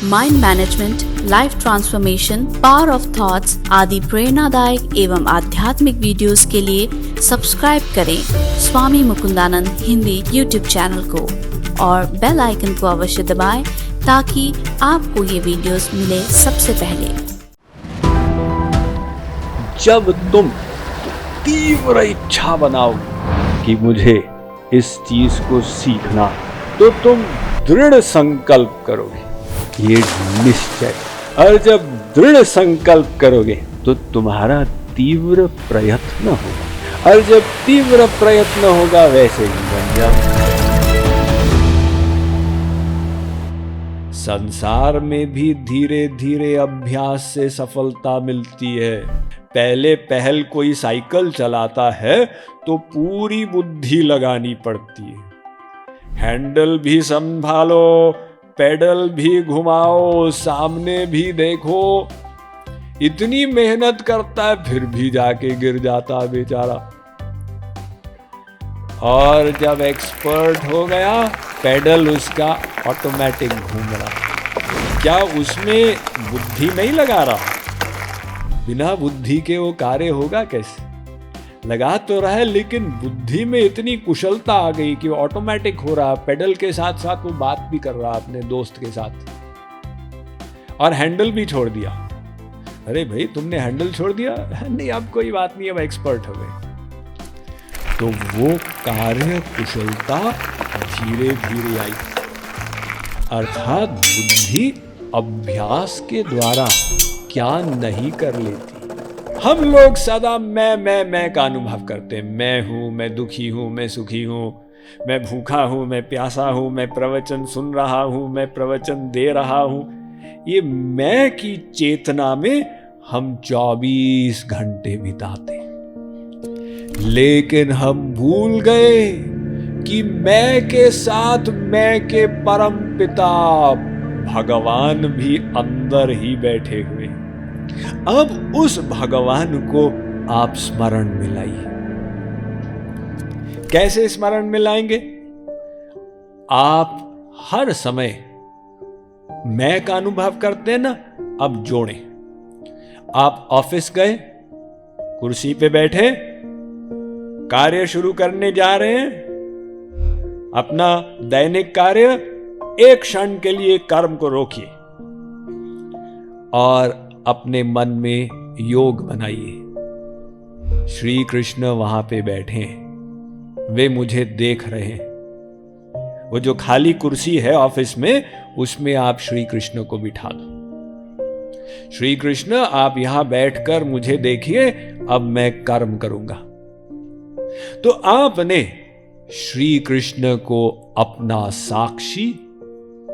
Mind management, life transformation, power of thoughts आदि प्रेरणादायक एवं आध्यात्मिक वीडियोस के लिए सब्सक्राइब करें स्वामी मुकुंदानंद हिंदी यूट्यूब चैनल को और बेल आइकन को अवश्य दबाएं ताकि आपको ये वीडियोस मिले सबसे पहले। जब तुम तीव्र इच्छा बनाओ कि मुझे इस चीज को सीखना, तो तुम दृढ़ संकल्प करोगे, ये निश्चय। और जब दृढ़ संकल्प करोगे तो तुम्हारा तीव्र प्रयत्न होगा, और जब तीव्र प्रयत्न होगा वैसे ही बन जाओ। संसार में भी धीरे धीरे अभ्यास से सफलता मिलती है। पहले पहल कोई साइकिल चलाता है तो पूरी बुद्धि लगानी पड़ती है। हैंडल भी संभालो, पेडल भी घुमाओ, सामने भी देखो। इतनी मेहनत करता है फिर भी जाके गिर जाता है बेचारा। और जब एक्सपर्ट हो गया, पेडल उसका ऑटोमेटिक घूम रहा। क्या उसमें बुद्धि नहीं लगा रहा? बिना बुद्धि के वो कार्य होगा कैसे? लगा तो रहा है, लेकिन बुद्धि में इतनी कुशलता आ गई कि वो ऑटोमेटिक हो रहा। पेडल के साथ साथ वो बात भी कर रहा अपने दोस्त के साथ, और हैंडल भी छोड़ दिया। अरे भाई, तुमने हैंडल छोड़ दिया? नहीं, अब कोई बात नहीं, अब एक्सपर्ट हो गए। तो वो कार्य कुशलता धीरे धीरे आई। अर्थात बुद्धि अभ्यास के द्वारा क्या नहीं कर लेती। हम लोग सदा मैं का अनुभव करते हैं। मैं हूं, मैं दुखी हूं, मैं सुखी हूं, मैं भूखा हूं, मैं प्यासा हूं, मैं प्रवचन सुन रहा हूं, मैं प्रवचन दे रहा हूं। ये मैं की चेतना में हम 24 घंटे बिताते हैं। लेकिन हम भूल गए कि मैं के साथ मैं के परम पिता भगवान भी अंदर ही बैठे हुए। अब उस भगवान को आप स्मरण में लाइए। कैसे स्मरण में लाएंगे? आप हर समय मैं का अनुभव करते हैं ना, अब जोड़ें। आप ऑफिस गए, कुर्सी पे बैठे, कार्य शुरू करने जा रहे हैं, अपना दैनिक कार्य। एक क्षण के लिए कर्म को रोकिए और अपने मन में योग बनाइए। श्री कृष्ण वहां पे बैठे हैं, वे मुझे देख रहे हैं। वो जो खाली कुर्सी है ऑफिस में, उसमें आप श्री कृष्ण को बिठा दो। श्री कृष्ण, आप यहां बैठकर मुझे देखिए, अब मैं कर्म करूंगा। तो आपने श्री कृष्ण को अपना साक्षी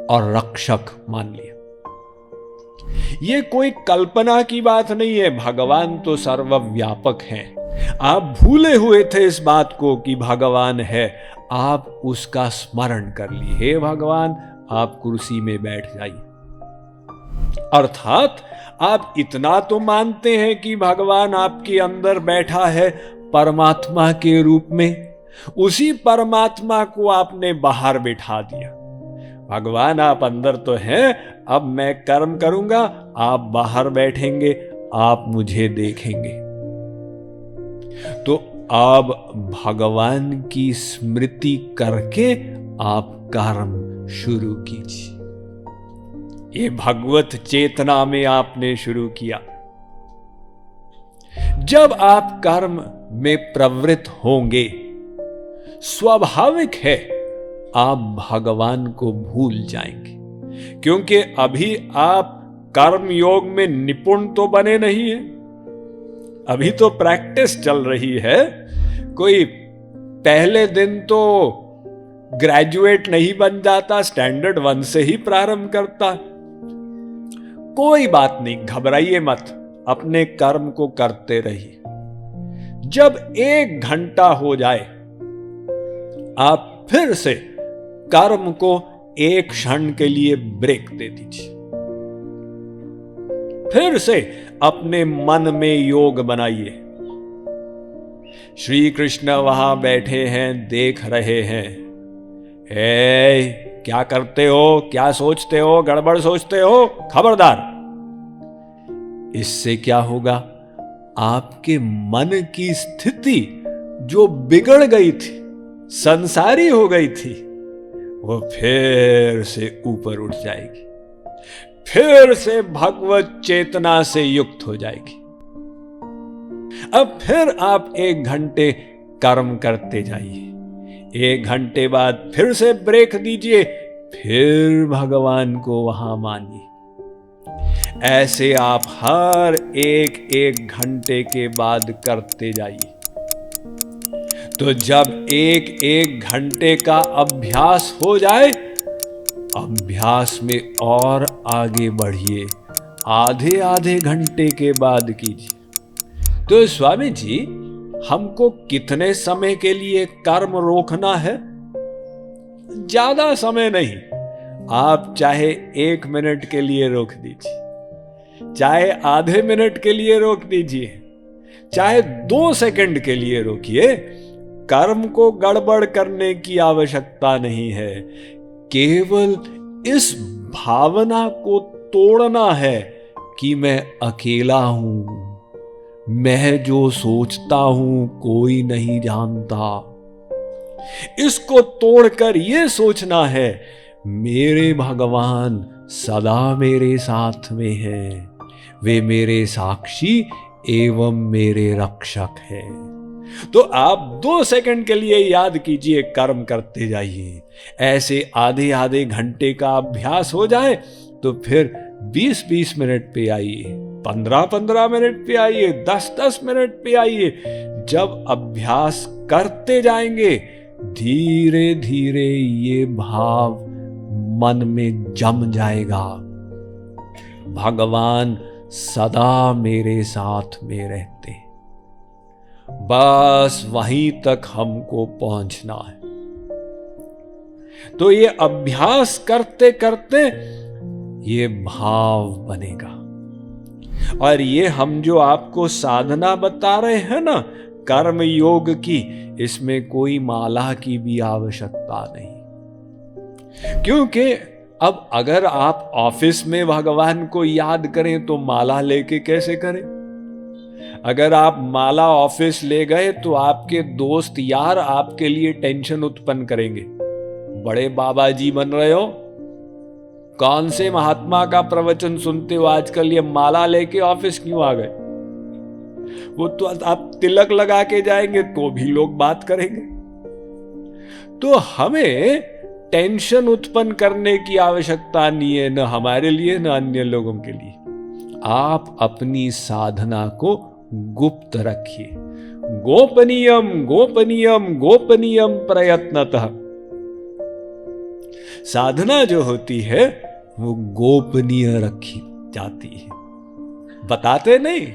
और रक्षक मान लिया। ये कोई कल्पना की बात नहीं है, भगवान तो सर्वव्यापक हैं। आप भूले हुए थे इस बात को कि भगवान है, आप उसका स्मरण कर लिए। हे भगवान, आप कुर्सी में बैठ जाइए। अर्थात आप इतना तो मानते हैं कि भगवान आपके अंदर बैठा है परमात्मा के रूप में। उसी परमात्मा को आपने बाहर बिठा दिया। भगवान, आप अंदर तो हैं, अब मैं कर्म करूंगा, आप बाहर बैठेंगे, आप मुझे देखेंगे। तो आप भगवान की स्मृति करके आप कर्म शुरू कीजिए। ये भगवत चेतना में आपने शुरू किया। जब आप कर्म में प्रवृत्त होंगे, स्वाभाविक है आप भगवान को भूल जाएंगे, क्योंकि अभी आप कर्म योग में निपुण तो बने नहीं है। अभी तो प्रैक्टिस चल रही है। कोई पहले दिन तो ग्रेजुएट नहीं बन जाता, स्टैंडर्ड 1 से ही प्रारंभ करता। कोई बात नहीं, घबराइए मत, अपने कर्म को करते रहिए। जब 1 घंटा हो जाए, आप फिर से कर्म को 1 क्षण के लिए ब्रेक दे दीजिए। फिर से अपने मन में योग बनाइए। श्री कृष्ण वहां बैठे हैं, देख रहे हैं। क्या करते हो, क्या सोचते हो, गड़बड़ सोचते हो, खबरदार। इससे क्या होगा, आपके मन की स्थिति जो बिगड़ गई थी, संसारी हो गई थी, वो फिर से ऊपर उठ जाएगी, फिर से भगवत चेतना से युक्त हो जाएगी। अब फिर आप 1 घंटे कर्म करते जाइए, 1 घंटे बाद फिर से ब्रेक दीजिए, फिर भगवान को वहां मानिए। ऐसे आप हर 1 घंटे के बाद करते जाइए। तो जब 1 घंटे का अभ्यास हो जाए, अभ्यास में और आगे बढ़िए, आधे घंटे के बाद कीजिए। तो स्वामी जी, हमको कितने समय के लिए कर्म रोकना है? ज्यादा समय नहीं, आप चाहे 1 मिनट के लिए रोक दीजिए, चाहे आधे मिनट के लिए रोक दीजिए, चाहे 2 सेकंड के लिए रोकिए। कर्म को गड़बड़ करने की आवश्यकता नहीं है, केवल इस भावना को तोड़ना है कि मैं अकेला हूं, मैं जो सोचता हूं कोई नहीं जानता। इसको तोड़कर यह सोचना है, मेरे भगवान सदा मेरे साथ में हैं, वे मेरे साक्षी एवं मेरे रक्षक हैं। तो आप 2 सेकंड के लिए याद कीजिए, कर्म करते जाइए। ऐसे आधे घंटे का अभ्यास हो जाए तो फिर 20 मिनट पे आइए, 15 मिनट पे आइए, 10 मिनट पे आइए। जब अभ्यास करते जाएंगे, धीरे धीरे ये भाव मन में जम जाएगा, भगवान सदा मेरे साथ में रहते। बस वहीं तक हमको पहुंचना है। तो ये अभ्यास करते करते ये भाव बनेगा। और ये हम जो आपको साधना बता रहे हैं ना, कर्म योग की, इसमें कोई माला की भी आवश्यकता नहीं। क्योंकि अब अगर आप ऑफिस में भगवान को याद करें तो माला लेके कैसे करें? अगर आप माला ऑफिस ले गए तो आपके दोस्त यार आपके लिए टेंशन उत्पन्न करेंगे। बड़े बाबा जी बन रहे हो, कौन से महात्मा का प्रवचन सुनते हो आजकल, ये माला लेके ऑफिस क्यों आ गए? वो तो आप तिलक लगा के जाएंगे तो भी लोग बात करेंगे। तो हमें टेंशन उत्पन्न करने की आवश्यकता नहीं है, न हमारे लिए न अन्य लोगों के लिए। आप अपनी साधना को गुप्त रखिए। गोपनीयम गोपनीयम गोपनीयम प्रयत्नतः। साधना जो होती है वो गोपनीय रखी जाती है। बताते नहीं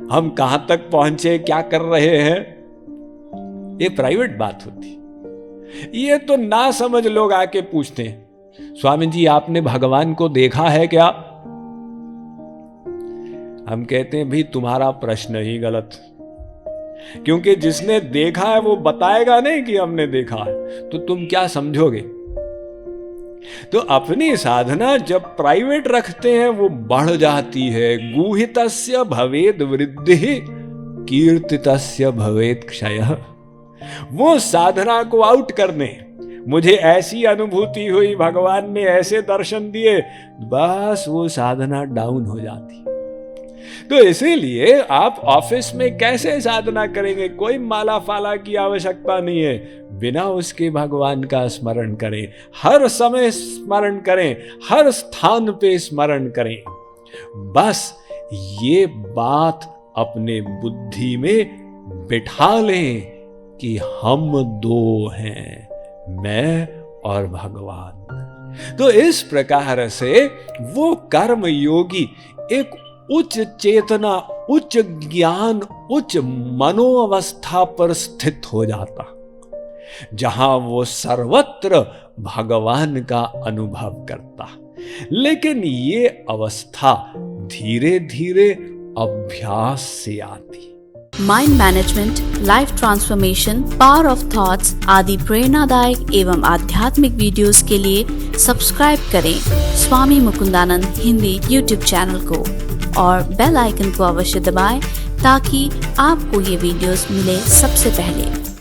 हम कहां तक पहुंचे, क्या कर रहे हैं, ये प्राइवेट बात होती। ये तो ना समझ लोग आके पूछते हैं, स्वामी जी आपने भगवान को देखा है क्या? हम कहते हैं भाई तुम्हारा प्रश्न ही गलत, क्योंकि जिसने देखा है वो बताएगा नहीं कि हमने देखा है, तो तुम क्या समझोगे? तो अपनी साधना जब प्राइवेट रखते हैं वो बढ़ जाती है। गुहितस्य भवेद वृद्धि, कीर्तितस्य भवेद क्षयः। वो साधना को आउट करने, मुझे ऐसी अनुभूति हुई, भगवान ने ऐसे दर्शन दिए, बस वो साधना डाउन हो जाती। तो इसीलिए आप ऑफिस में कैसे साधना करेंगे? कोई माला फाला की आवश्यकता नहीं है, बिना उसके भगवान का स्मरण करें, हर समय स्मरण करें, हर स्थान पे स्मरण करें। बस ये बात अपने बुद्धि में बिठा लें कि हम 2 हैं, मैं और भगवान। तो इस प्रकार से वो कर्म योगी एक उच्च चेतना, उच्च ज्ञान, उच्च मनोअवस्था पर स्थित हो जाता, जहां वो सर्वत्र भगवान का अनुभव करता। लेकिन ये अवस्था धीरे धीरे अभ्यास से आती। Mind management, life transformation, power of thoughts आदि प्रेरणादायक एवं आध्यात्मिक वीडियोस के लिए सब्सक्राइब करें स्वामी मुकुंदानंद हिंदी यूट्यूब चैनल को और बेल आइकन को अवश्य दबाएं ताकि आपको ये वीडियोस मिले सबसे पहले।